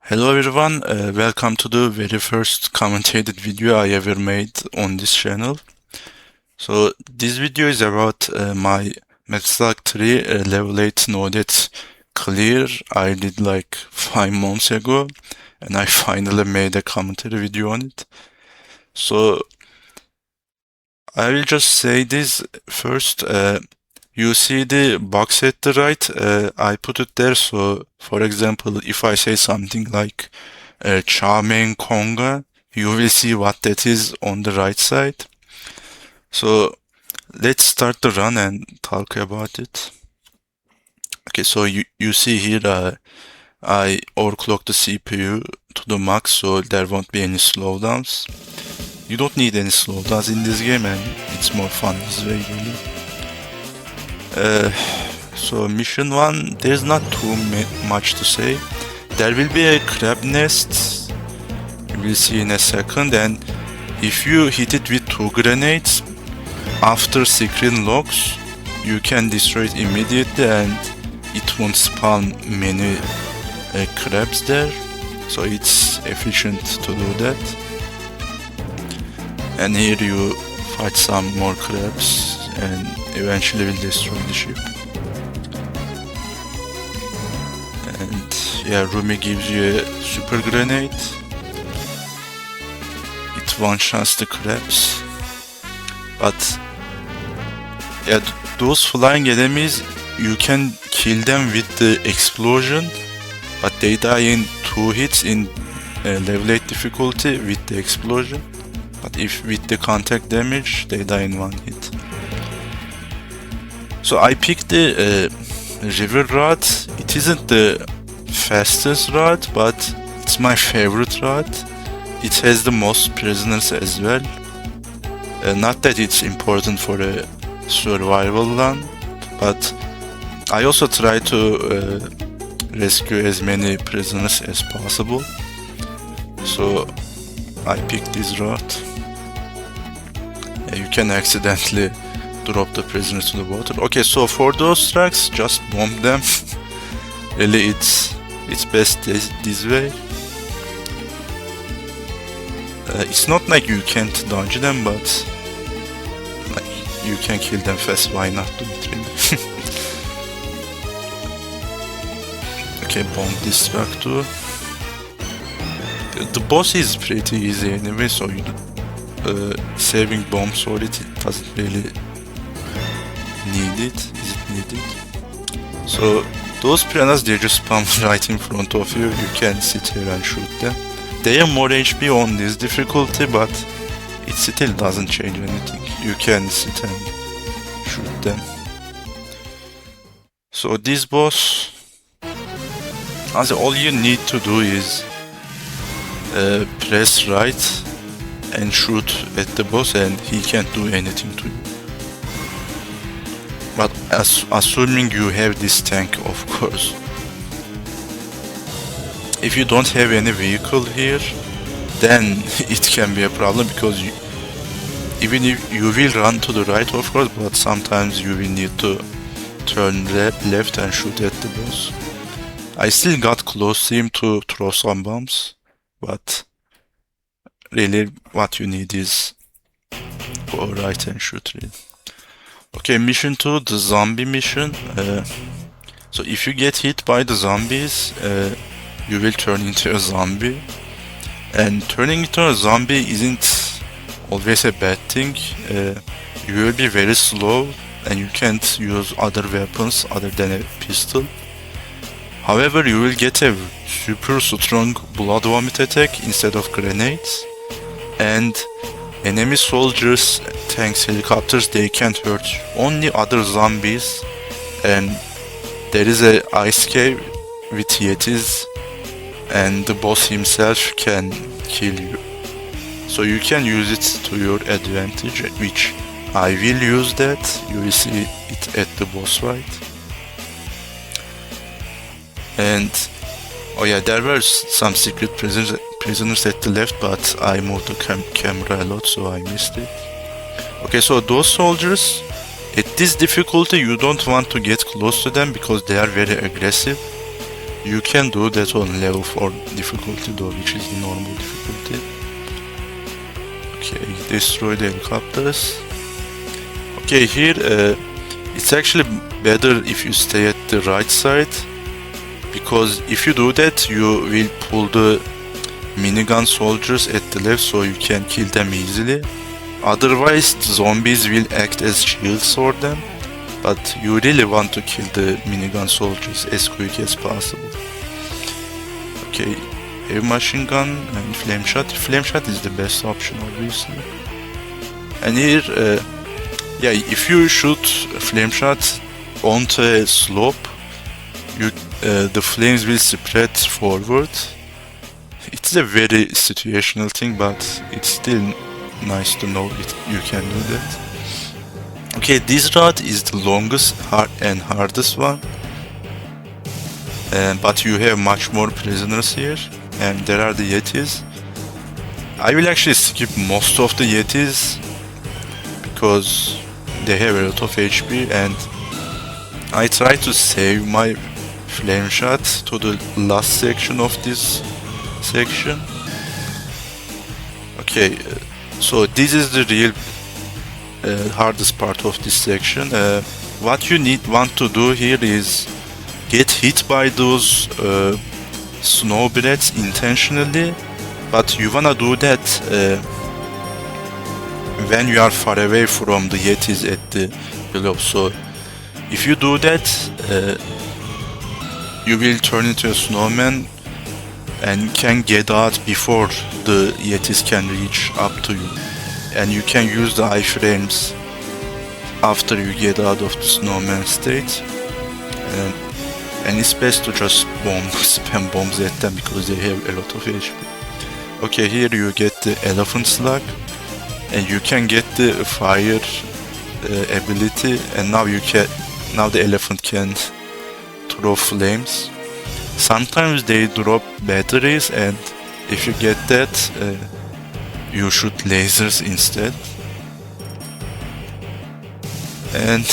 Hello everyone, welcome to the very first commentated video I ever made on this channel. So this video is about my Metal Slug 3 level 8 noded clear I did like 5 months ago, and I finally made a commentary video on it. So I will just say this first. You see the box at the right, I put it there, so for example, if I say something like Chamen Konga, you will see what that is on the right side. So let's start the run and talk about it. Okay, so you see here I overclocked the CPU to the max, so there won't be any slowdowns. You don't need any slowdowns in this game, and it's more fun this way really. So mission 1, there's not too much to say. There will be a crab nest, you will see in a second, and if you hit it with 2 grenades, after screen locks, you can destroy it immediately and it won't spawn many crabs there, so it's efficient to do that. And here you fight some more crabs and eventually will destroy the ship. And yeah, Rumi gives you a super grenade. It one-shots the crabs. But yeah, those flying enemies, you can kill them with the explosion, but they die in 2 hits in level 8 difficulty with the explosion. But if with the contact damage, they die in 1 hit. So I picked the river route. It isn't the fastest route, but it's my favorite route. It has the most prisoners as well. Not that it's important for a survival run, but I also try to rescue as many prisoners as possible. So I picked this route. You can accidentally drop the prisoners to the water. Okay, so for those tracks, just bomb them. Really, it's best this way. It's not like you can't dodge them, but like you can kill them fast. Why not do it really? Okay, bomb this track too. The boss is pretty easy anyway, so you saving bombs for it doesn't really is it needed? So those piranhas, they just spawn right in front of you. You can sit here and shoot them. They have more HP on this difficulty, but it still doesn't change anything. You can sit and shoot them. So this boss, all you need to do is press right and shoot at the boss, and he can't do anything to you. But assuming you have this tank, of course. If you don't have any vehicle here, then it can be a problem, because even if you will run to the right, of course, but sometimes you will need to turn left and shoot at the boss. I still got close to him to throw some bombs, but really what you need is go right and shoot really. Okay, mission 2, the zombie mission. So if you get hit by the zombies, you will turn into a zombie. And turning into a zombie isn't always a bad thing. You will be very slow and you can't use other weapons other than a pistol. However, you will get a super strong blood vomit attack instead of grenades. And enemy soldiers, tanks, helicopters, they can't hurt only other zombies. And there is a ice cave with yetis, and the boss himself can kill you. So you can use it to your advantage, which I will use that. You will see it at the boss fight. And oh yeah, there were some secret prisoners at the left, but I moved the camera a lot, so I missed it. Okay, so those soldiers, at this difficulty, you don't want to get close to them because they are very aggressive. You can do that on level 4 difficulty though, which is the normal difficulty. Okay, destroy the helicopters. Okay, here it's actually better if you stay at the right side, because if you do that you will pull the minigun soldiers at the left so you can kill them easily. Otherwise the zombies will act as shields for them, but you really want to kill the minigun soldiers as quick as possible. Okay, heavy machine gun and flame shot. Flame shot is the best option obviously. And here, yeah, if you shoot flame shot onto a slope, the flames will spread forward. It's a very situational thing, but it's still nice to know you can do that. Okay, this route is the longest and hardest one, but you have much more prisoners here, and there are the Yetis. I will actually skip most of the Yetis because they have a lot of HP, and I try to save my flame shot to the last section of this section. Okay, so this is the real hardest part of this section. What you want to do here is get hit by those snow bullets intentionally, but you wanna do that when you are far away from the Yetis at the below. So if you do that, you will turn into a snowman and can get out before the Yetis can reach up to you, and you can use the iframes after you get out of the snowman state, and it's best to just spam bombs at them because they have a lot of HP. Okay, here you get the elephant slug, and you can get the fire ability, and now the elephant can throw flames. Sometimes they drop batteries, and if you get that, you shoot lasers instead. And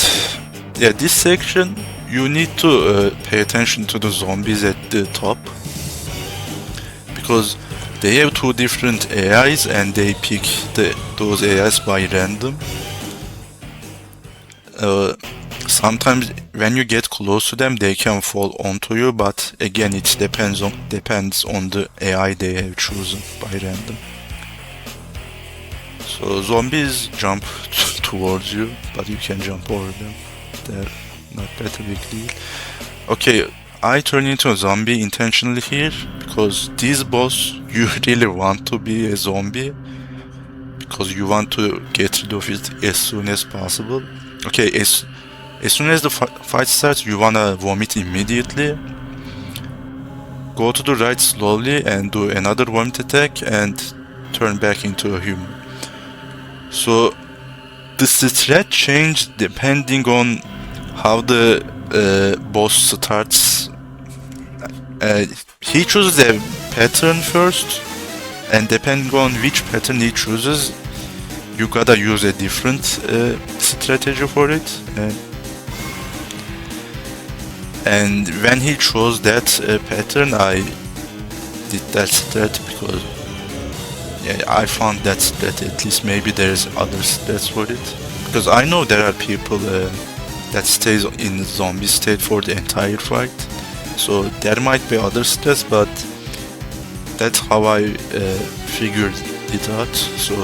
yeah, this section you need to pay attention to the zombies at the top, because they have two different AIs and they pick those AIs by random. Sometimes when you get close to them they can fall onto you, but again it depends on the AI they have chosen by random. So zombies jump towards you, but you can jump over them. They're not that a big deal. Okay, I turn into a zombie intentionally here because this boss you really want to be a zombie because you want to get rid of it as soon as possible. Okay, as soon as the fight starts, you wanna vomit immediately. Go to the right slowly and do another vomit attack and turn back into a human. So the strat change depending on how the boss starts. He chooses a pattern first, and depending on which pattern he chooses, you gotta use a different strategy for it. And when he chose that pattern, I did that strat because I found that strat. At least maybe there's other strats for it, because I know there are people that stays in zombie state for the entire fight. So there might be other strats, but that's how I figured it out. So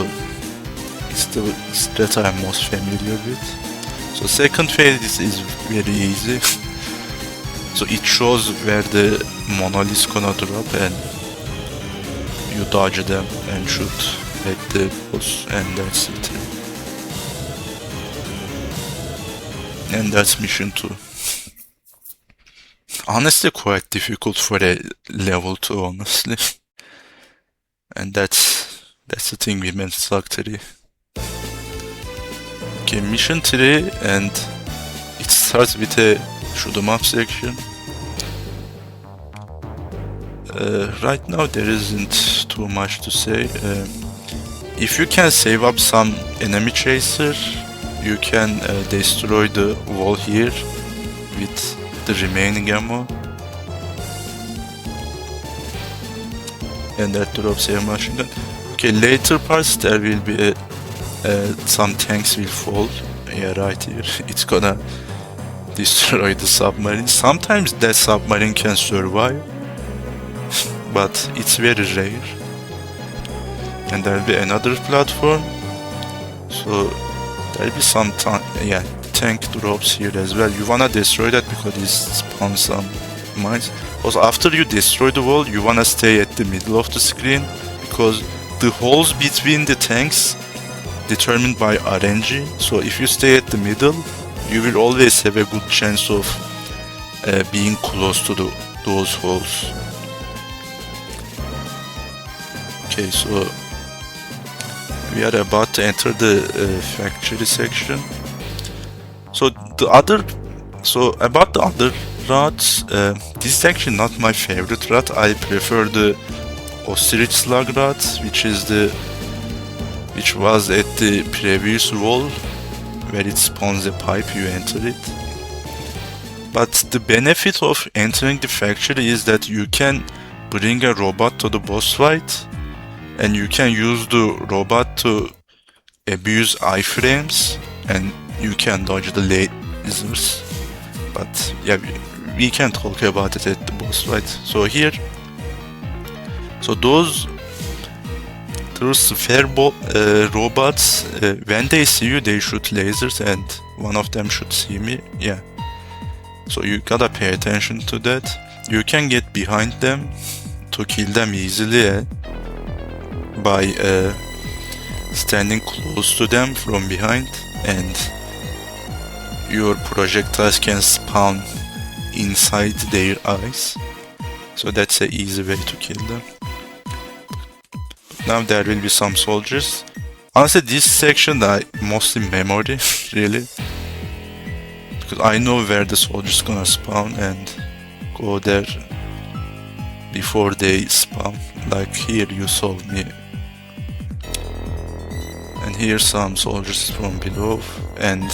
it's the strat I'm most familiar with. So second phase is very easy. So it shows where the monolith's gonna drop, and you dodge them and shoot at the boss, and that's it. And that's mission 2. Honestly, quite difficult for a level 2, honestly. And that's the thing with Metal Slug 3. Okay, mission 3, and it starts with a shoot 'em up section. Right now there isn't too much to say. If you can save up some enemy chaser, you can destroy the wall here with the remaining ammo. and that drops a machine gun. Okay, later parts there will be some tanks will fall. Yeah, right here. It's gonna destroy the submarine. Sometimes that submarine can survive, but it's very rare. And there'll be another platform. So there'll be some tank drops here as well. You wanna destroy that because it spawns some mines. Also, after you destroy the wall, you wanna stay at the middle of the screen because the holes between the tanks determined by RNG. So if you stay at the middle, you will always have a good chance of being close to those holes. Okay, so we are about to enter the factory section. So about the other routes, this is actually not my favorite route. I prefer the Ostrich Slug route, which was at the previous wall, where it spawns a pipe, you enter it. But the benefit of entering the factory is that you can bring a robot to the boss fight, and you can use the robot to abuse iframes, and you can dodge the lasers. But yeah, we can talk about it at the boss fight. So here, those sphere robots, when they see you, they shoot lasers, and one of them should see me. Yeah. So you gotta pay attention to that. You can get behind them to kill them easily by standing close to them from behind, and your projectiles can spawn inside their eyes. So that's an easy way to kill them. Now there will be some soldiers. Honestly, this section I mostly memory, really, because I know where the soldiers gonna spawn and go there before they spawn. Like here you saw me, and here some soldiers from below, and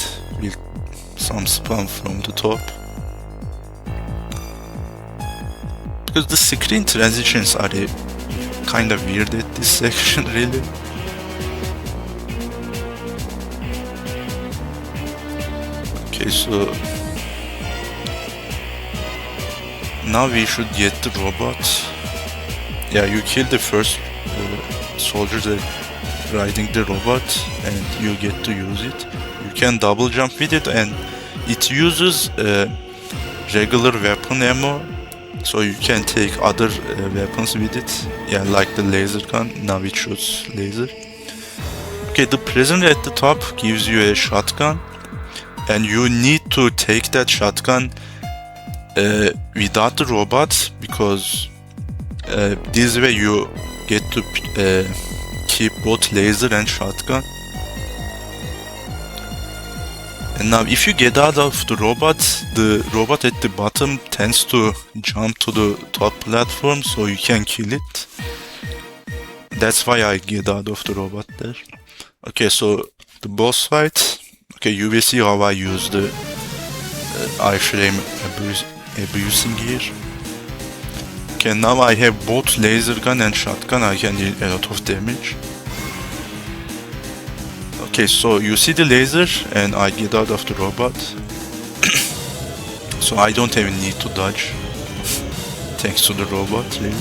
some spawn from the top. Because the screen transitions are kind of weird at this section, really. Okay, so now we should get the robot. Yeah, you kill the first soldier that riding the robot, and you get to use it. You can double jump with it, and it uses regular weapon ammo, so you can take other weapons with it. Yeah, like the laser gun. Now it shoots laser. Okay, the prisoner at the top gives you a shotgun, and you need to take that shotgun without the robot, because this way you get to keep both laser and shotgun. And now if you get out of the robot at the bottom tends to jump to the top platform, so you can kill it. That's why I get out of the robot there. Okay, so the boss fight. Okay, you will see how I use the iframe abusing here. Okay, now I have both laser gun and shotgun. I can deal a lot of damage. Okay, so you see the laser, and I get out of the robot. So I don't even need to dodge, thanks to the robot, really.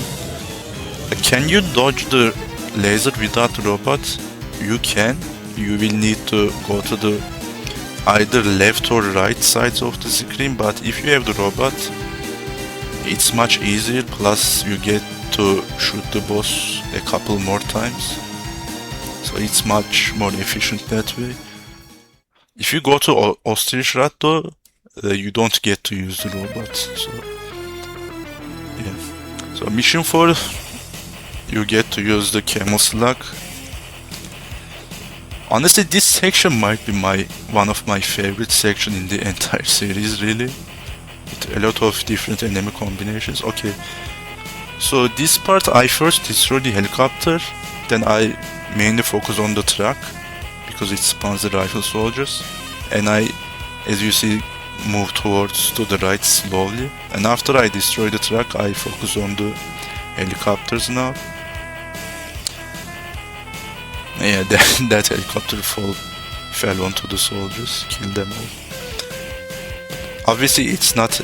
Can you dodge the laser without the robot? You can. You will need to go to the either left or right sides of the screen, but if you have the robot, it's much easier, plus you get to shoot the boss a couple more times. So it's much more efficient that way. If you go to Ostrich Rat though, you don't get to use the robot. So yeah. So mission 4, you get to use the Metal Slug. Honestly, this section might be one of my favorite sections in the entire series, really. With a lot of different enemy combinations. Okay. So this part, I first destroy the helicopter, then I mainly focus on the truck because it spawns the rifle soldiers, and I, as you see, move towards to the right slowly. And after I destroy the truck, I focus on the helicopters now. Yeah, that helicopter fell onto the soldiers, killed them all. Obviously, it's not.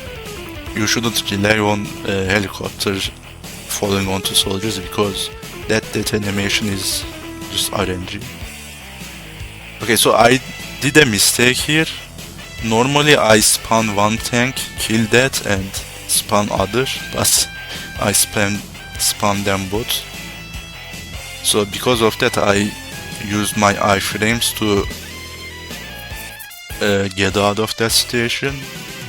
You shouldn't rely on helicopters falling onto soldiers because that animation is just RNG. Okay, so I did a mistake here. Normally I spawn one tank, kill that, and spawn other, but I spawn them both. So because of that, I used my iframes to get out of that situation.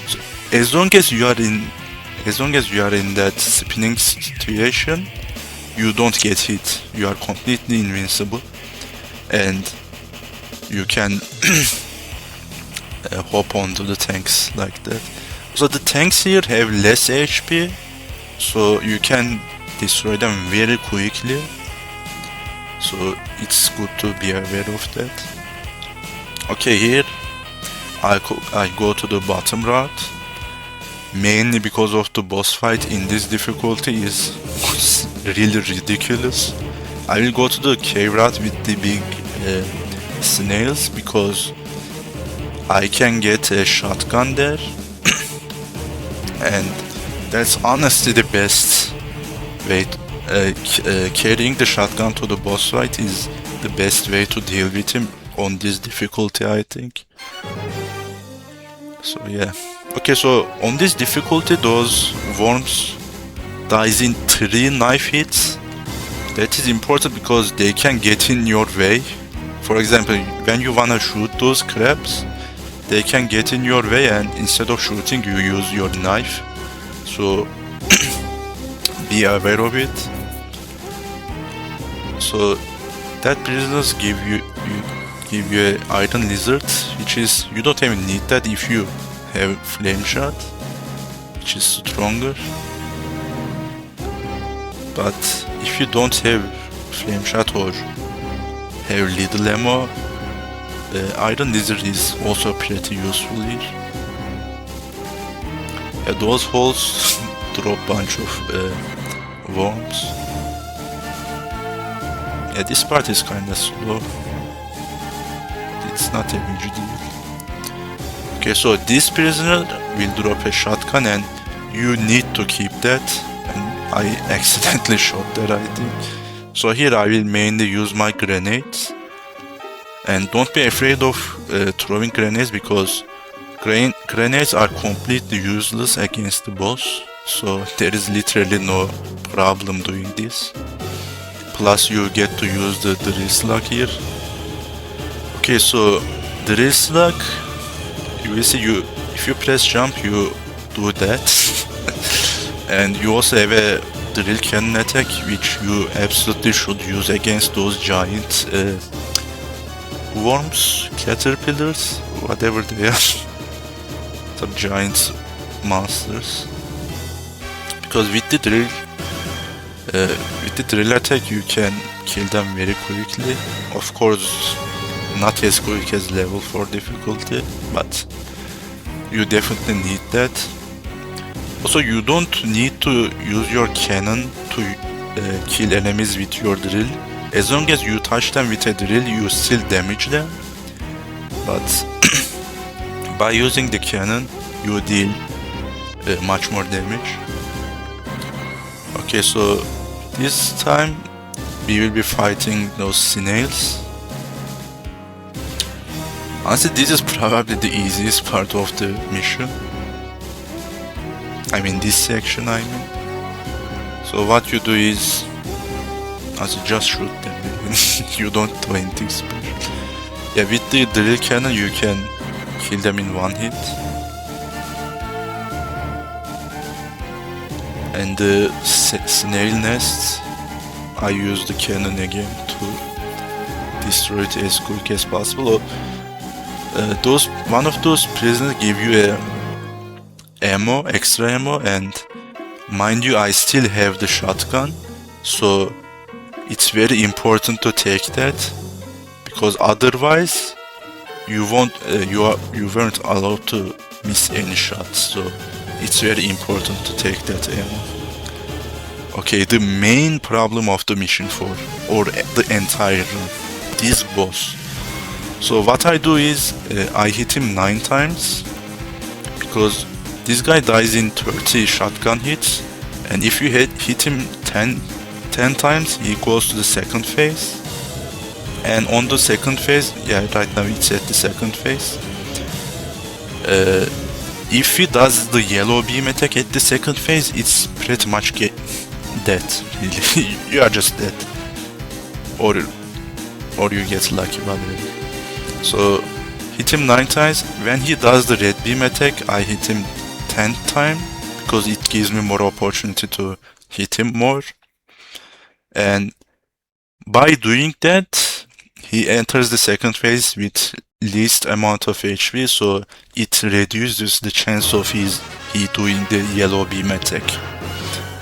So as long as you are in that spinning situation, you don't get hit. You are completely invincible, and you can hop onto the tanks like that. So the tanks here have less HP, so you can destroy them very quickly. So it's good to be aware of that. Okay, here I go to the bottom route, mainly because of the boss fight in this difficulty is really ridiculous. I will go to the cave route with the big snails because I can get a shotgun there and that's honestly the best way. Carrying the shotgun to the boss fight is the best way to deal with him on this difficulty, I think. So yeah. Okay, so on this difficulty those worms dies in 3 knife hits. That is important because they can get in your way. For example, when you wanna shoot those crabs, they can get in your way and instead of shooting you use your knife. So be aware of it. So that prisoners give you a iron lizard, which is you don't even need that if you have flame shot, which is stronger. But if you don't have flame shot or have little ammo, iron lizard is also pretty useful here. Yeah, those holes drop bunch of worms. Yeah, this part is kinda slow. It's not a huge deal. Okay, so this prisoner will drop a shotgun and you need to keep that. And I accidentally shot that, I think. So here I will mainly use my grenades. And don't be afraid of throwing grenades because grenades are completely useless against the boss. So there is literally no problem doing this. Plus you get to use the drill slug here. Okay, so drill slug, you will see if you press jump you do that. And you also have a drill cannon attack which you absolutely should use against those giant worms, caterpillars, whatever they are. Some giant monsters. Because with the drill attack you can kill them very quickly. Of course, not as quick as level 4 difficulty, but you definitely need that. Also, you don't need to use your cannon to kill enemies with your drill. As long as you touch them with a drill, you still damage them. But by using the cannon, you deal much more damage. Okay, so this time we will be fighting those snails. Honestly, this is probably the easiest part of the mission. I mean, this section, I mean. So what you do is, just shoot them. You don't do anything special. Yeah, with the drill cannon you can kill them in one hit. And the snail nests, I use the cannon again to destroy it as quick as possible. One of those prisoners give you extra ammo, and mind you, I still have the shotgun, so it's very important to take that because otherwise you weren't allowed to miss any shots. So it's very important to take that ammo. Okay, the main problem of the mission 4 or the entire run this boss. So what I do is I hit him 9 times, because this guy dies in 30 shotgun hits, and if you hit him 10 times, he goes to the second phase. And on the second phase, yeah, right now it's at the second phase. If he does the yellow beam attack at the second phase, it's pretty much dead. Really, you are just dead, or you get lucky, whatever. So hit him 9 times. When he does the red beam attack, I hit him 10th time, because it gives me more opportunity to hit him more. And by doing that, he enters the second phase with least amount of HP, so it reduces the chance of he doing the yellow beam attack,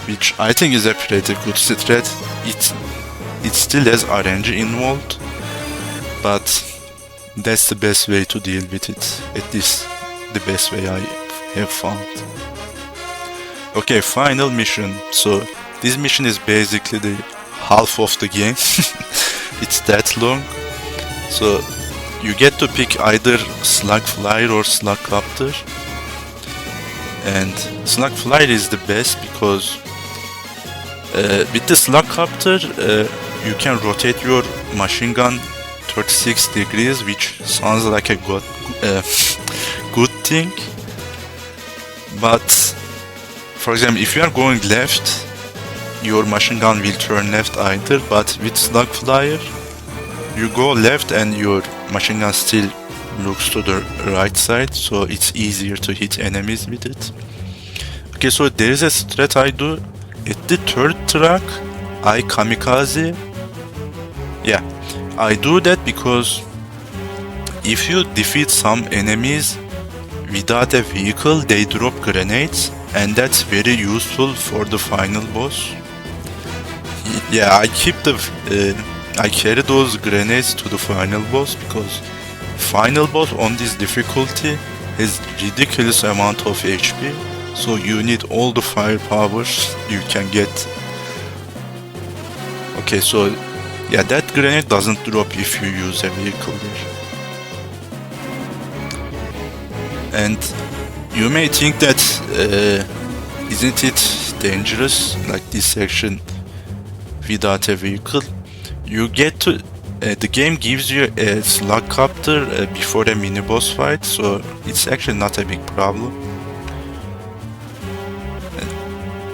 which I think is a pretty good strat. It still has RNG involved, but that's the best way to deal with it. At least the best way I have found. Okay, final mission. So this mission is basically the half of the game. It's that long. So you get to pick either Slug Flyer or Slug Copter. And Slug Flyer is the best because with the Slug Copter you can rotate your machine gun 36 degrees, which sounds like a good thing. But for example, if you are going left, your machine gun will turn left either, but with Slug Flyer you go left and your machine gun still looks to the right side, so it's easier to hit enemies with it. Okay, so there is a strat I do. At the third track, I kamikaze. Yeah, I do that because if you defeat some enemies without a vehicle, they drop grenades, and that's very useful for the final boss. Yeah, I carry those grenades to the final boss, because final boss on this difficulty has ridiculous amount of HP, so you need all the firepower you can get. Okay, so yeah, that grenade doesn't drop if you use a vehicle there. And you may think that isn't it dangerous, like this section without a vehicle? You get to the game gives you a slug copter before a mini boss fight, so it's actually not a big problem.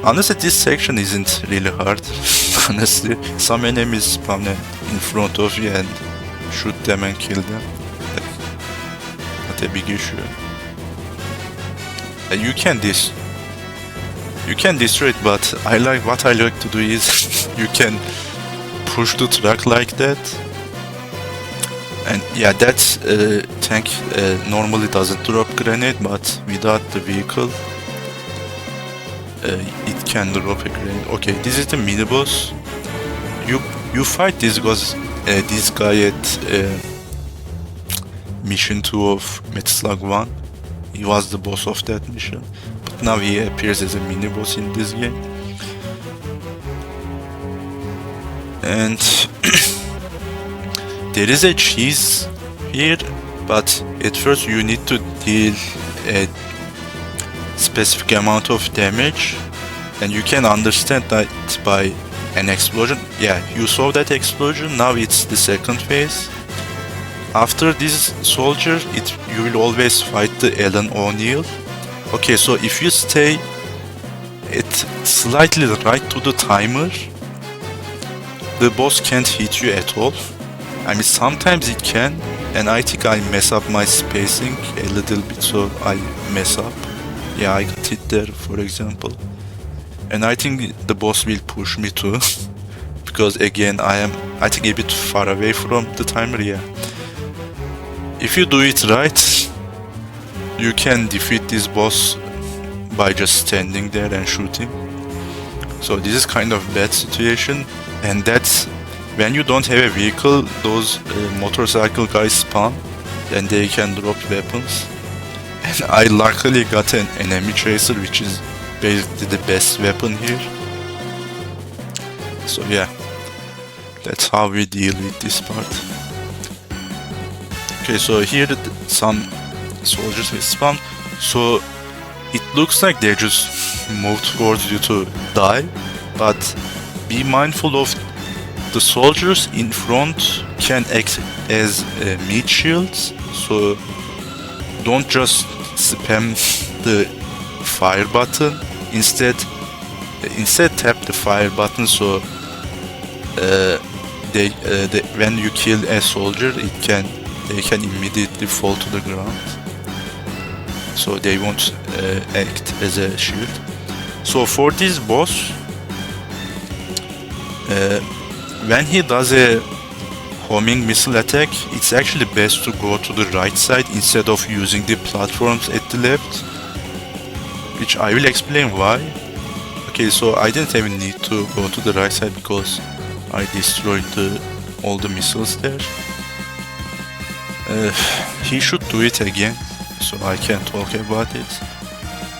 Honestly, this section isn't really hard. Honestly, some enemies spawn in front of you and shoot them and kill them. Not a big issue. You can destroy it, but what I like to do is you can push the track like that, and yeah, that tank normally doesn't drop grenade, but without the vehicle it can drop a grenade. Okay, this is the mini boss. You fight this guy at mission 2 of Metal Slug 1. He was the boss of that mission, but now he appears as a mini boss in this game. And there is a cheese here, but at first you need to deal a specific amount of damage, and you can understand that by an explosion. Yeah, you saw that explosion. Now it's the second phase. After this soldier, you will always fight the Ellen O'Neill. Okay, so if you stay at slightly right to the timer, the boss can't hit you at all. I mean, sometimes it can, and I think I mess up my spacing a little bit, so I mess up. Yeah, I got hit there, for example. And I think the boss will push me too, because again, I think a bit far away from the timer, yeah. If you do it right, you can defeat this boss by just standing there and shooting. So this is kind of bad situation, and that's when you don't have a vehicle, those motorcycle guys spawn, and they can drop weapons. And I luckily got an enemy tracer, which is basically the best weapon here. So yeah, that's how we deal with this part. Okay, so here some soldiers will spawn. So it looks like they just move towards you to die, but be mindful of the soldiers in front can act as meat shields. So don't just spam the fire button. Instead tap the fire button. So when you kill a soldier, they can immediately fall to the ground. So they won't act as a shield. So for this boss, when he does a homing missile attack, it's actually best to go to the right side instead of using the platforms at the left, which I will explain why. Okay, so I didn't even need to go to the right side because I destroyed all the missiles there. He should do it again, so I can talk about it,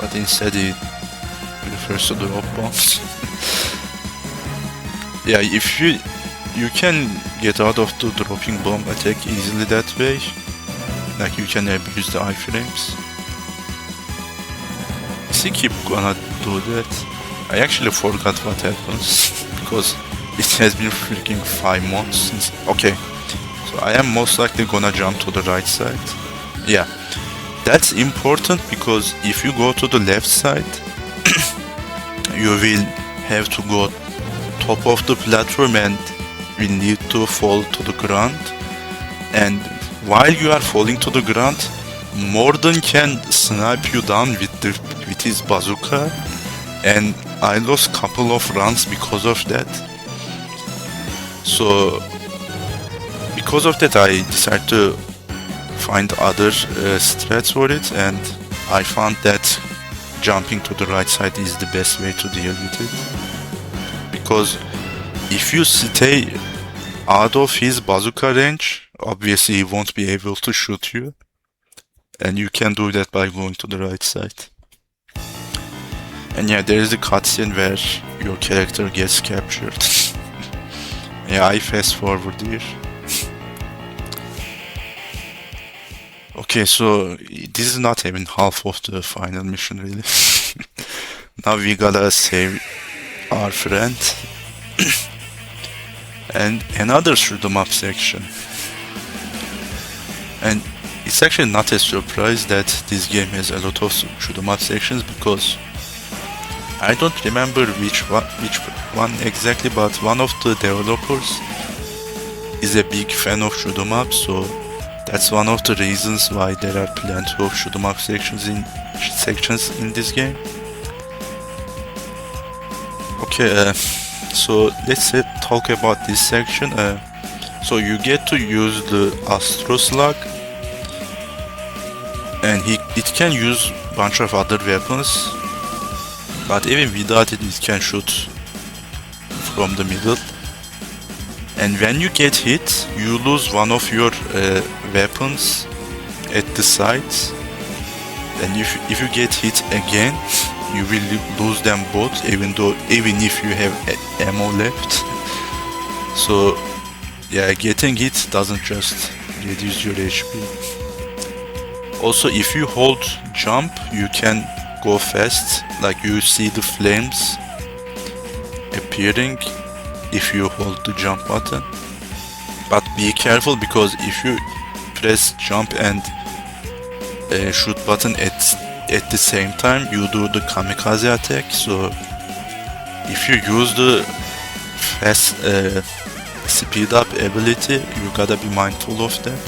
but instead he prefers to drop bombs. Yeah, if you can get out of the dropping bomb attack easily that way, like you can abuse the iframes. Is he keep gonna do that? I actually forgot what happens because it has been freaking 5 months since. Okay, so I am most likely gonna jump to the right side. Yeah, that's important because if you go to the left side, you will have to go top of the platform and will need to fall to the ground. And while you are falling to the ground, Morden can snipe you down with his bazooka, and I lost couple of runs because of that. So because of that, I decided to find other strats for it, and I found that jumping to the right side is the best way to deal with it. Because if you stay out of his bazooka range, obviously he won't be able to shoot you, and you can do that by going to the right side. And yeah, there is a cutscene where your character gets captured. Yeah, I fast forward here. Okay, so this is not even half of the final mission really. Now we gotta save our friend. And another shoot 'em up section. And it's actually not a surprise that this game has a lot of shoot 'em up sections, because I don't remember which one exactly, but one of the developers is a big fan of shoot 'em up, so that's one of the reasons why there are plenty of shoot 'em up sections in this game. Okay, so let's talk about this section. So you get to use the Metal Slug, and it can use bunch of other weapons, but even without it, it can shoot from the middle. And when you get hit, you lose one of your weapons at the sides. And if you get hit again, you will lose them both, even if you have ammo left. So yeah, getting hit doesn't just reduce your HP. Also, if you hold jump, you can go fast, like you see the flames appearing if you hold the jump button. But be careful, because if you press jump and shoot button at the same time, you do the kamikaze attack. So if you use the fast speed up ability, you gotta be mindful of that.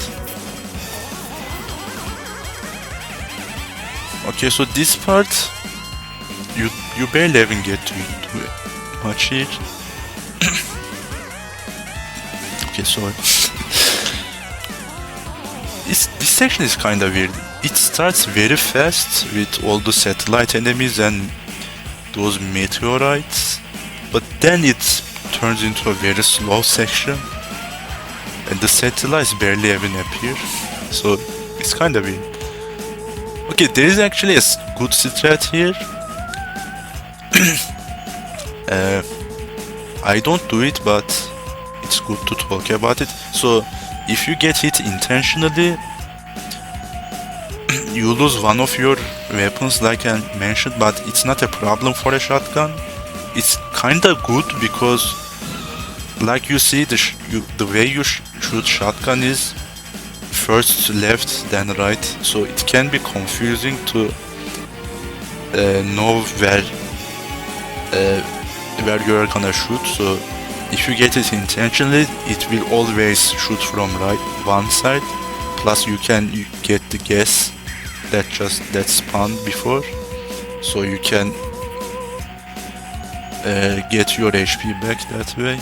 Okay, so this part you barely even get to do much here. Okay, sorry. This section is kinda weird. It starts very fast with all the satellite enemies and those meteorites, but then it turns into a very slow section, and the satellites barely even appear, so it's kinda weird. Okay, there is actually a good strat here. I don't do it, but it's good to talk about it. So if you get hit intentionally, you lose one of your weapons like I mentioned, but it's not a problem for a shotgun. It's kinda good because, like you see, the way you shoot shotgun is first left then right, so it can be confusing to know where you're gonna shoot. So if you get it intentionally, it will always shoot from right one side. Plus you get the gas that spawned before, so you can get your HP back that way.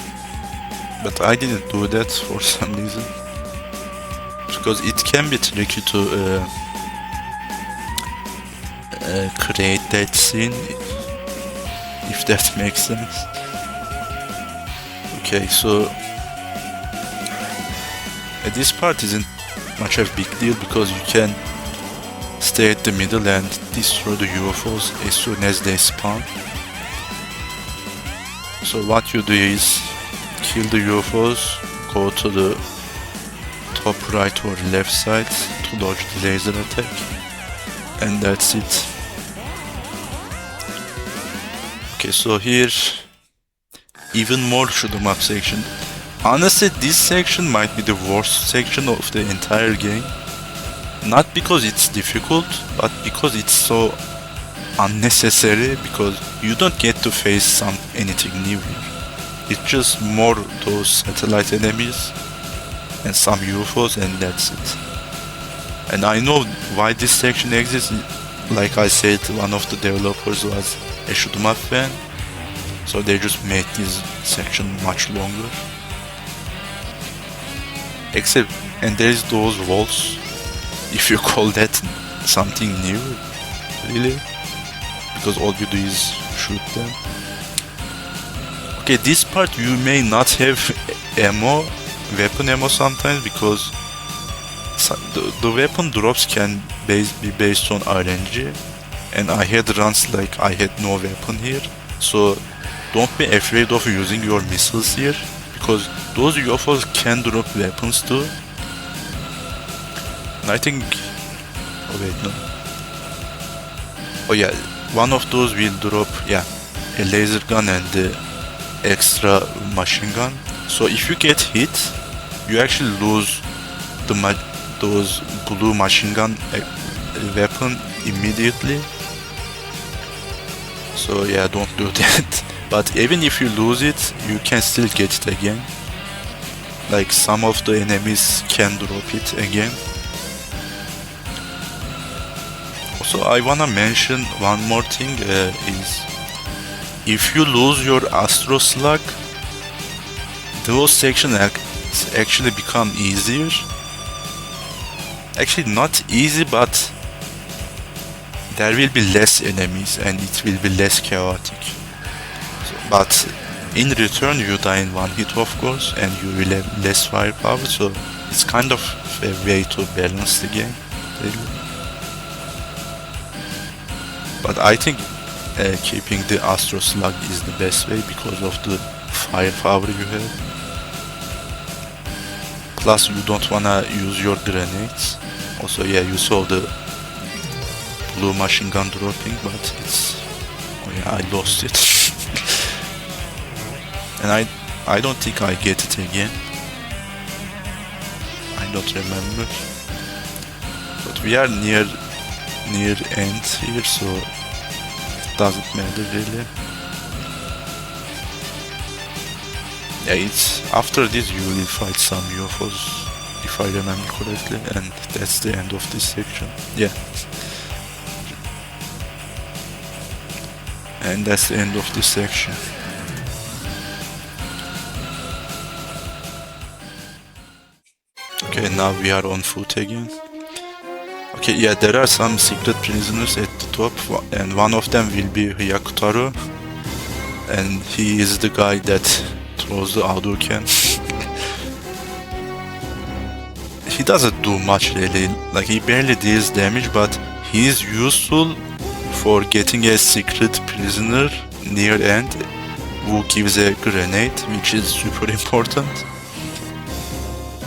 But I didn't do that for some reason, because it can be tricky to create that scene, if that makes sense. Okay, so this part isn't much of a big deal because you can stay at the middle and destroy the UFOs as soon as they spawn. So what you do is kill the UFOs, go to the top right or left side to dodge the laser attack, and that's it. Okay, so here even more shoot 'em up section. Honestly, this section might be the worst section of the entire game. Not because it's difficult, but because it's so unnecessary, because you don't get to face anything new here. It's just more those satellite enemies and some UFOs, and that's it. And I know why this section exists. Like I said, one of the developers was a shoot 'em up fan, so they just made this section much longer. Except, and there's those walls, if you call that something new, really, because all you do is shoot them. Okay, this part you may not have weapon ammo sometimes, because the weapon drops can be based on RNG, and I had runs like I had no weapon here, so don't be afraid of using your missiles here, because those UFOs can drop weapons too. And I think, oh wait, no. Oh yeah, one of those will drop, yeah, a laser gun and the extra machine gun. So if you get hit, you actually lose those blue machine gun weapon immediately. So yeah, don't do that. But even if you lose it, you can still get it again. Like some of the enemies can drop it again. Also, I wanna mention one more thing, is if you lose your Astro Slug, those sections actually become easier. Actually not easy, but there will be less enemies and it will be less chaotic. But in return you die in one hit, of course, and you will have less firepower, so it's kind of a way to balance the game, really. But I think keeping the Astro Slug is the best way because of the firepower you have. Plus you don't wanna use your grenades. Also, yeah, you saw the blue machine gun dropping, but it's, oh yeah, I lost it. And I don't think I get it again. I don't remember. But we are near end here, so it doesn't matter really. Yeah, it's after this you will fight some UFOs, if I remember correctly, and that's the end of this section. Yeah. And that's the end of this section. Okay, now we are on foot again. Okay, yeah, there are some secret prisoners at the top, and one of them will be Hyakutaru, and he is the guy that throws the Hadouken. He doesn't do much really, like he barely deals damage, but he is useful for getting a secret prisoner near end who gives a grenade, which is super important.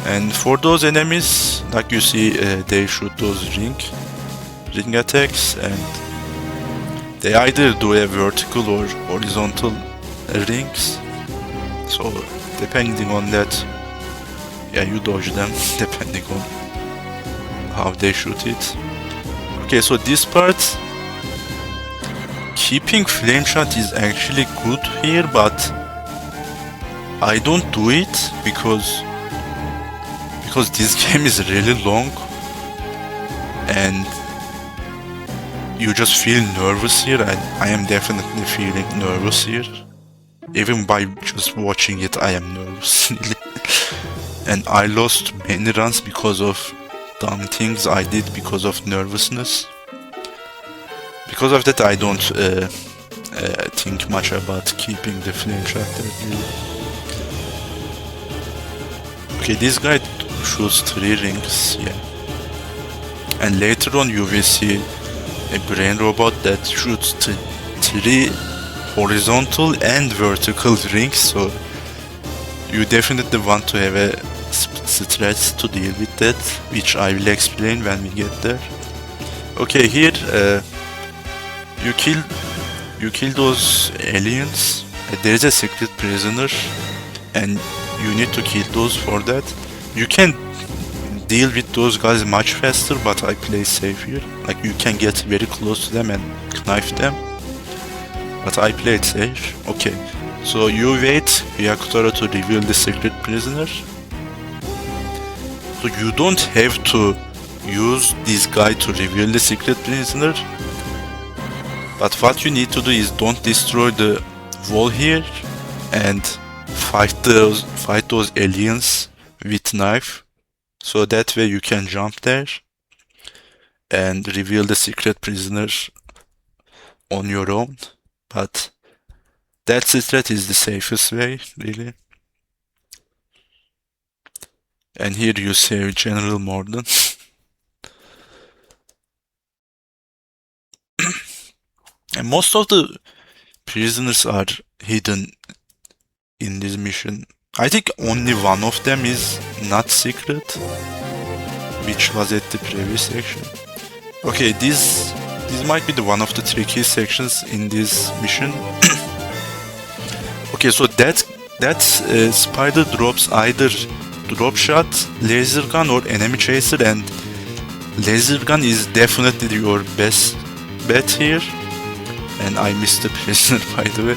And for those enemies, like you see, they shoot those ring attacks, and they either do a vertical or horizontal rings. So depending on that, yeah, you dodge them depending on how they shoot it. Okay, so this part, keeping flame shot is actually good here, but I don't do it because this game is really long and you just feel nervous here, and I am definitely feeling nervous here. Even by just watching it, I am nervous. And I lost many runs because of dumb things I did because of nervousness. Because of that, I don't think much about keeping the flame shot there, really. Okay, this guy shoots 3 rings, yeah. And later on you will see a brain robot that shoots 3 horizontal and vertical rings, so you definitely want to have a strat to deal with that, which I will explain when we get there. Okay, here you kill those aliens. There is a secret prisoner and you need to kill those for that. You can deal with those guys much faster, but I play safe here. Like, you can get very close to them and knife them, but I played safe. Okay, so you wait Hyakutaro to reveal the secret prisoner. So you don't have to use this guy to reveal the secret prisoner, but what you need to do is don't destroy the wall here and fight those aliens with knife, so that way you can jump there and reveal the secret prisoner on your own. But that strat is the safest way, really. And here you save General Morden. And most of the prisoners are hidden in this mission. I think only one of them is not secret, which was at the previous section. Okay, this might be one of the trickiest sections in this mission. Okay, so that spider drops either drop shot, laser gun, or enemy chaser, and laser gun is definitely your best bet here. And I missed the prisoner, by the way.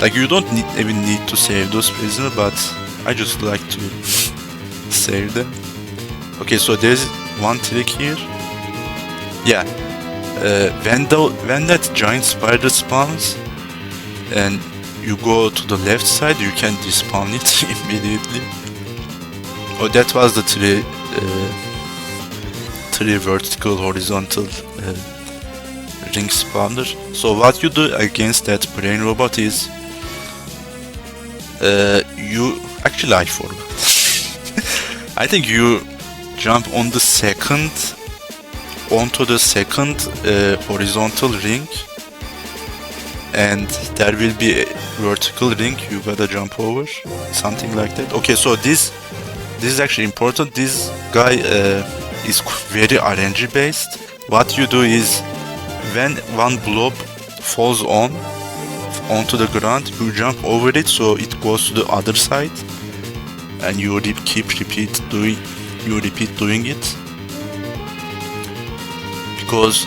Like, you don't even need to save those prisoners, but I just like to save them. Okay, so there's one trick here. Yeah, when that giant spider spawns and you go to the left side, you can despawn it immediately. Oh, that was the three vertical, horizontal ring spawner. So what you do against that brain robot is I forgot. I think you jump onto the second horizontal ring, and there will be a vertical ring you gotta jump over, something like that. Okay, so this is actually important. This guy is very RNG based. What you do is, when one blob falls onto the ground, you jump over it so it goes to the other side, and you repeat doing it, because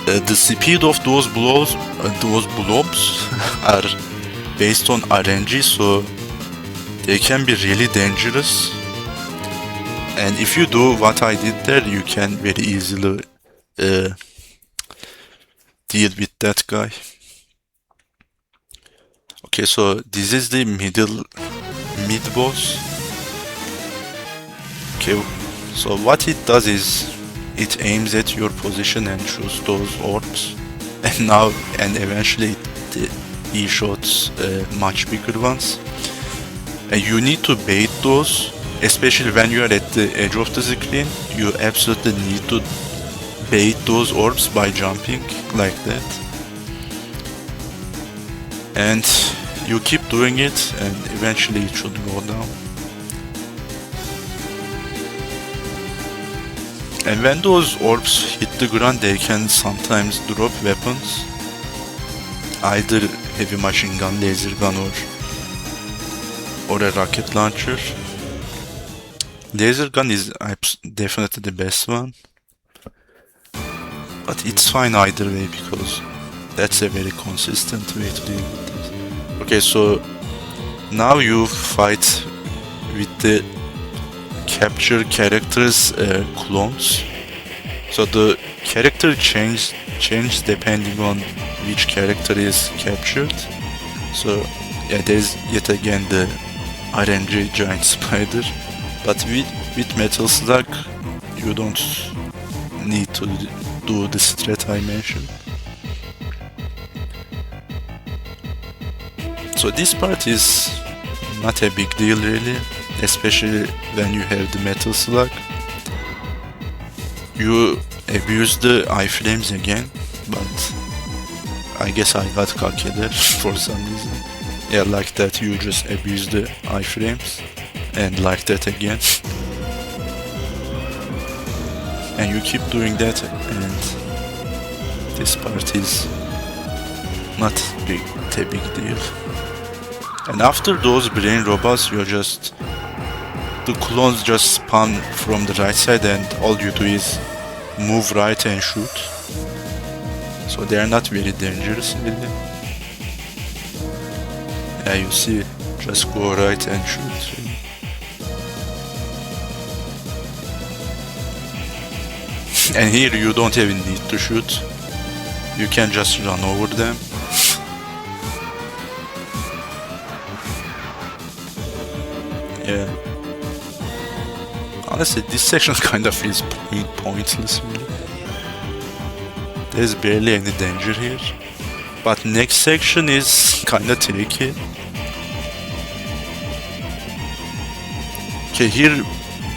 the speed of those blobs are based on RNG, so they can be really dangerous. And if you do what I did there, you can very easily deal with that guy. Okay, so this is the mid boss. Okay, so what it does is it aims at your position and shoots those orbs, and eventually he shoots much bigger ones, and you need to bait those, especially when you are at the edge of the screen. You absolutely need to bait those orbs by jumping like that, and you keep doing it, and eventually it should go down. And when those orbs hit the ground, they can sometimes drop weapons, either heavy machine gun, laser gun, or a rocket launcher. Laser gun is definitely the best one, but it's fine either way because that's a very consistent way to deal with this. Okay, so now you fight with the capture characters' clones. So the character changes depending on which character is captured. So yeah, there's yet again the RNG giant spider. But with Metal Slug, you don't need to do the strat I mentioned. So this part is not a big deal really, especially when you have the Metal Slug. You abuse the iframes again, but I guess I got cocky there for some reason. Yeah, like that you just abuse the iframes. And like that again, and you keep doing that, and this part is not a big deal. And after those brain robots, the clones just spawn from the right side, and all you do is move right and shoot. So they are not very dangerous really. Yeah, you see, just go right and shoot. And here you don't even need to shoot, you can just run over them. Yeah. Honestly, this section kind of feels pointless really. There's barely any danger here. But next section is kinda tricky. Okay, here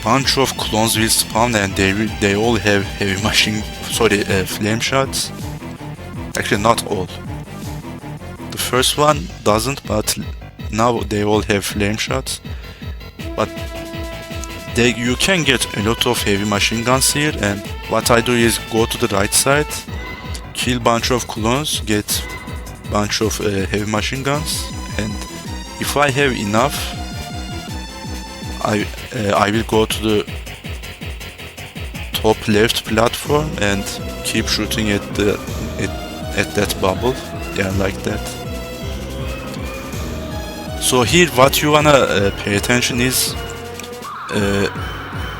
bunch of clones will spawn and they all have flame shots. Actually not all. The first one doesn't, but now they all have flame shots. But you can get a lot of heavy machine guns here, and what I do is go to the right side, kill bunch of clones, get bunch of heavy machine guns, and if I have enough, I will go to the top left platform and keep shooting at that bubble. Yeah, like that. So here what you wanna pay attention is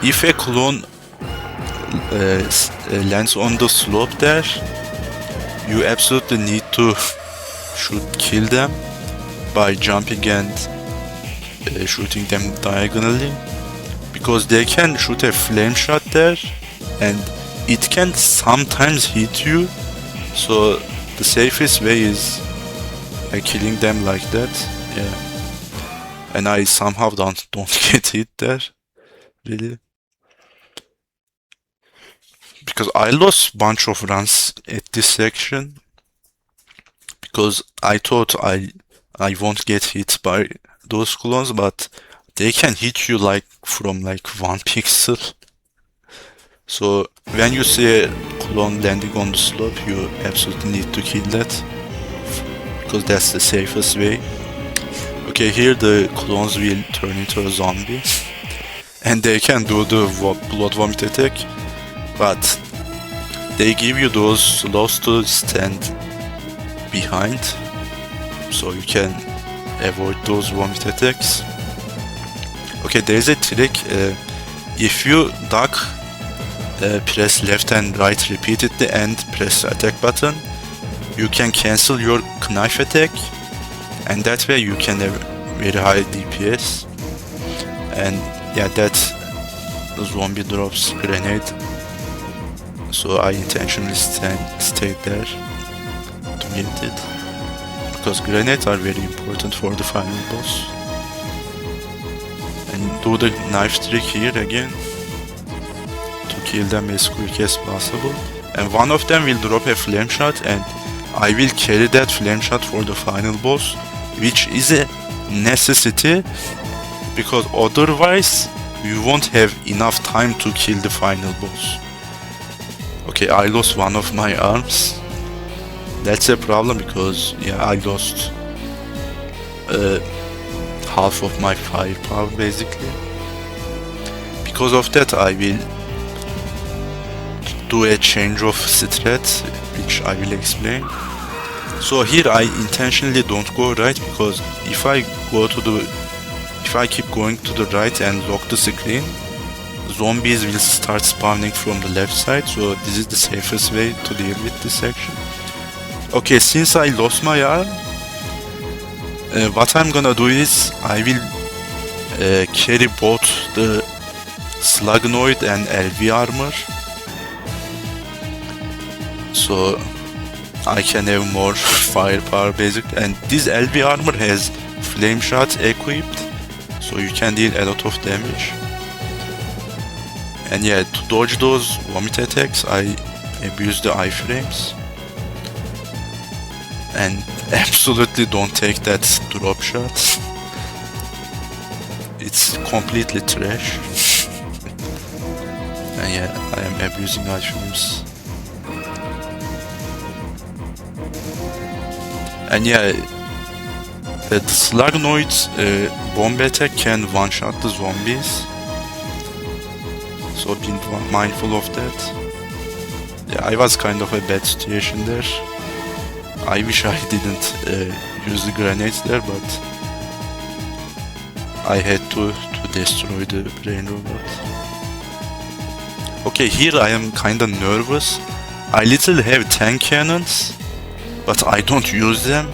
if a clone lands on the slope there, you absolutely need to kill them by jumping and shooting them diagonally, because they can shoot a flame shot there and it can sometimes hit you. So the safest way is killing them like that. Yeah, and I somehow don't get hit there really, because I lost bunch of runs at this section because I thought I won't get hit by those clones, but they can hit you from 1 pixel. So when you see a clone landing on the slope, you absolutely need to kill that, because that's the safest way. Okay, here the clones will turn into a zombie and they can do the blood vomit attack, but they give you those slows to stand behind, so you can avoid those vomit attacks. Okay, there is a trick. If you duck, press left and right repeatedly and press the attack button, you can cancel your knife attack, and that way you can have very high DPS. And yeah, that zombie drops grenade, so I intentionally stayed there to get it, because grenades are very important for the final boss. And do the knife trick here again to kill them as quick as possible. And one of them will drop a flame shot, and I will carry that flame shot for the final boss, which is a necessity, because otherwise you won't have enough time to kill the final boss. Okay, I lost one of my arms. That's a problem because yeah, I lost half of my firepower basically. Because of that, I will do a change of strat, which I will explain. So here I intentionally don't go right, because if I keep going to the right and lock the screen, zombies will start spawning from the left side, so this is the safest way to deal with this section. Okay, since I lost my arm, what I'm gonna do is I will carry both the Slugnoid and LV armor, so I can have more firepower basically. And this LV armor has flame shot equipped, so you can deal a lot of damage. And yeah, to dodge those vomit attacks, I abuse the iframes. And absolutely don't take that drop shot. It's completely trash. And yeah, I am abusing iframes. And yeah, the Slugnoid's bomb attack can one-shot the zombies. So be mindful of that. Yeah, I was kind of a bad situation there. I wish I didn't use the grenades there, but I had to destroy the brain robot. Okay, here I am kinda nervous. I literally have 10 cannons, but I don't use them.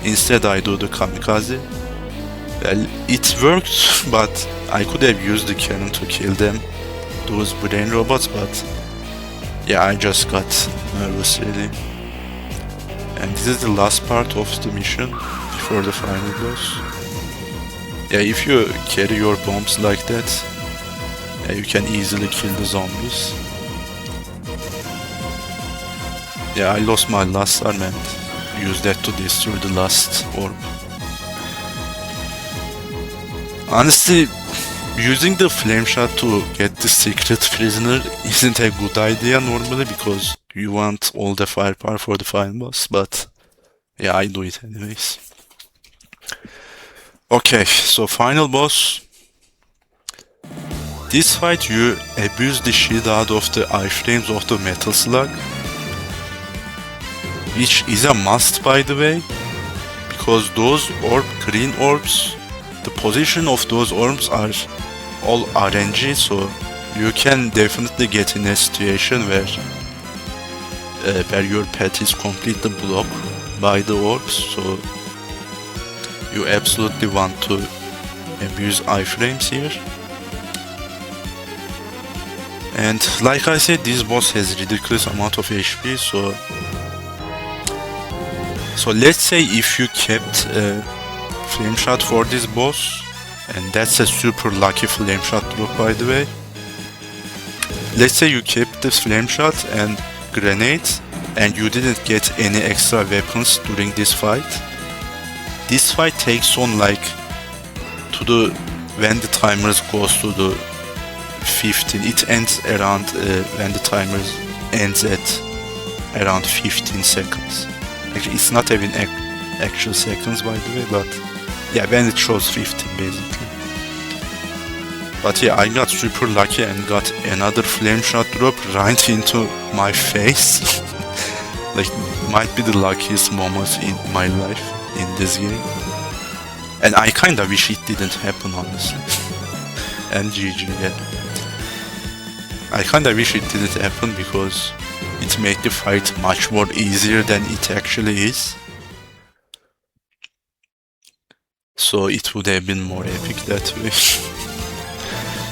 Instead I do the kamikaze. Well, it worked, but I could have used the cannon to kill them, those brain robots, but yeah, I just got nervous really. And this is the last part of the mission before the final boss. Yeah, if you carry your bombs like that, yeah, you can easily kill the zombies. Yeah, I lost my last arm and used that to destroy the last orb. Honestly, using the flame shot to get the secret prisoner isn't a good idea normally, because you want all the firepower for the final boss, but yeah, I do it anyways. Okay, so final boss. This fight you abuse the shit out of the iframes of the Metal Slug, which is a must by the way, because those green orbs, the position of those orbs are all RNG, so you can definitely get in a situation where your path is completely blocked by the orbs, so you absolutely want to abuse iframes here. And like I said, this boss has ridiculous amount of HP, so let's say if you kept a flame shot for this boss, and that's a super lucky flame shot drop by the way. Let's say you kept this flame shot and grenades, and you didn't get any extra weapons during this fight. This fight takes on like when the timer goes to the 15, it ends around when the timer ends at around 15 seconds. Actually, it's not even actual seconds by the way, but yeah, when it shows 15 basically. But yeah, I got super lucky and got another flame shot drop right into my face. Like, might be the luckiest moment in my life in this game. And I kinda wish it didn't happen honestly. And GG, yeah. I kinda wish it didn't happen because it made the fight much more easier than it actually is. So it would have been more epic that way.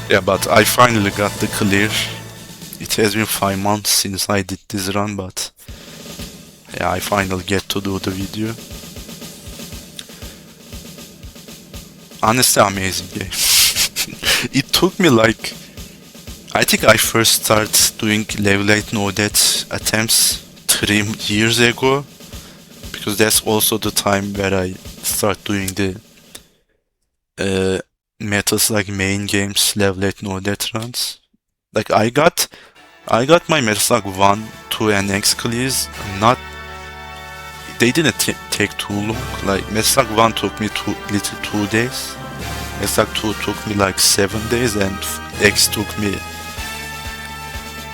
Yeah, but I finally got the clear. It has been 5 months since I did this run, but yeah, I finally get to do the video. Honestly, amazing game. It took me like, I think I first started doing level 8 no death attempts 3 years ago, because that's also the time where I start doing the Metal Slug main games level 8 no death runs. Like, I got I got my Metal Slug 1, 2 and X clears. Not, they didn't take too long. Like Metal Slug 1 took me 2 days. Metal Slug 2 took me like 7 days, and X took me,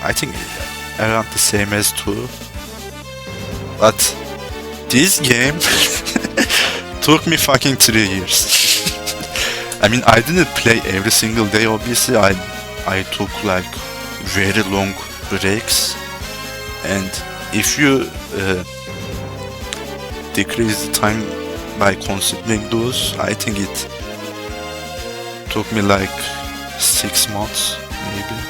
I think, around the same as 2. But this game took me fucking 3 years. I mean, I didn't play every single day, obviously. I took like very long breaks, and if you decrease the time by considering those, I think it took me like 6 months maybe,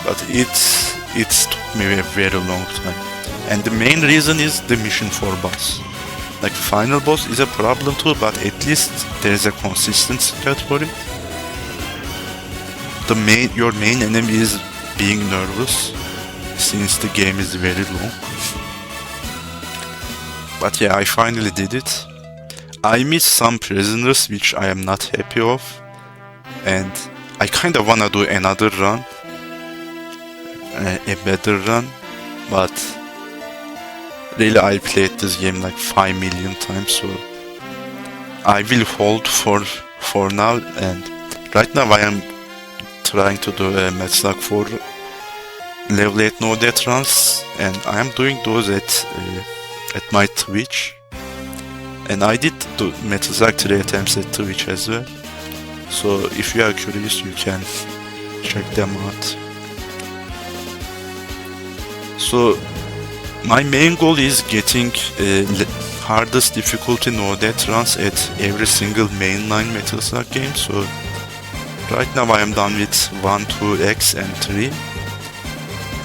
but it took me a very long time. And the main reason is the mission 4 boss. Like final boss is a problem too, but at least there is a consistent strat for it. Your main enemy is being nervous, since the game is very long. But yeah, I finally did it. I missed some prisoners which I am not happy of, and I kinda wanna do another run, a better run, but really I played this game like 5 million times, so I will hold for now. And right now I am trying to do a Metal Slug 4 level 8 no death runs, and I am doing those at my Twitch, and I did do Metal Slug 3 attempts at Twitch as well, so if you are curious you can check them out. So my main goal is getting hardest difficulty no death runs at every single mainline Metal Slug game. So right now I am done with 1, 2, X and 3,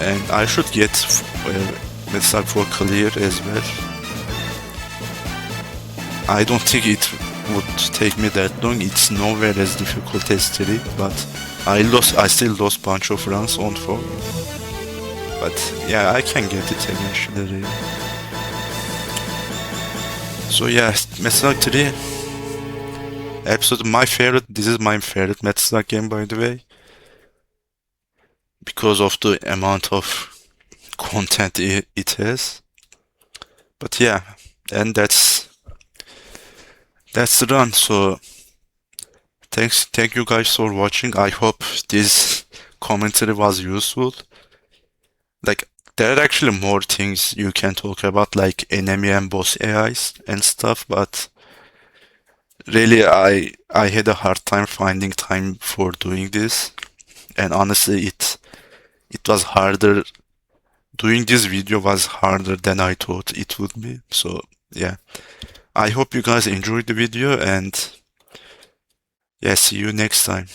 and I should get Metal Slug 4 clear as well. I don't think it would take me that long. It's nowhere as difficult as 3, but I still lost bunch of runs on 4. But yeah, I can get it eventually. So yeah, Metal Slug 3 episode, my favorite. This is my favorite Metal Slug game, by the way, because of the amount of content it has. But yeah, and that's the run. So thank you guys for watching. I hope this commentary was useful. Like, there are actually more things you can talk about, like enemy and boss AIs and stuff, but really I had a hard time finding time for doing this, and honestly it was harder. Doing this video was harder than I thought it would be. So yeah, I hope you guys enjoyed the video, and yeah, see you next time.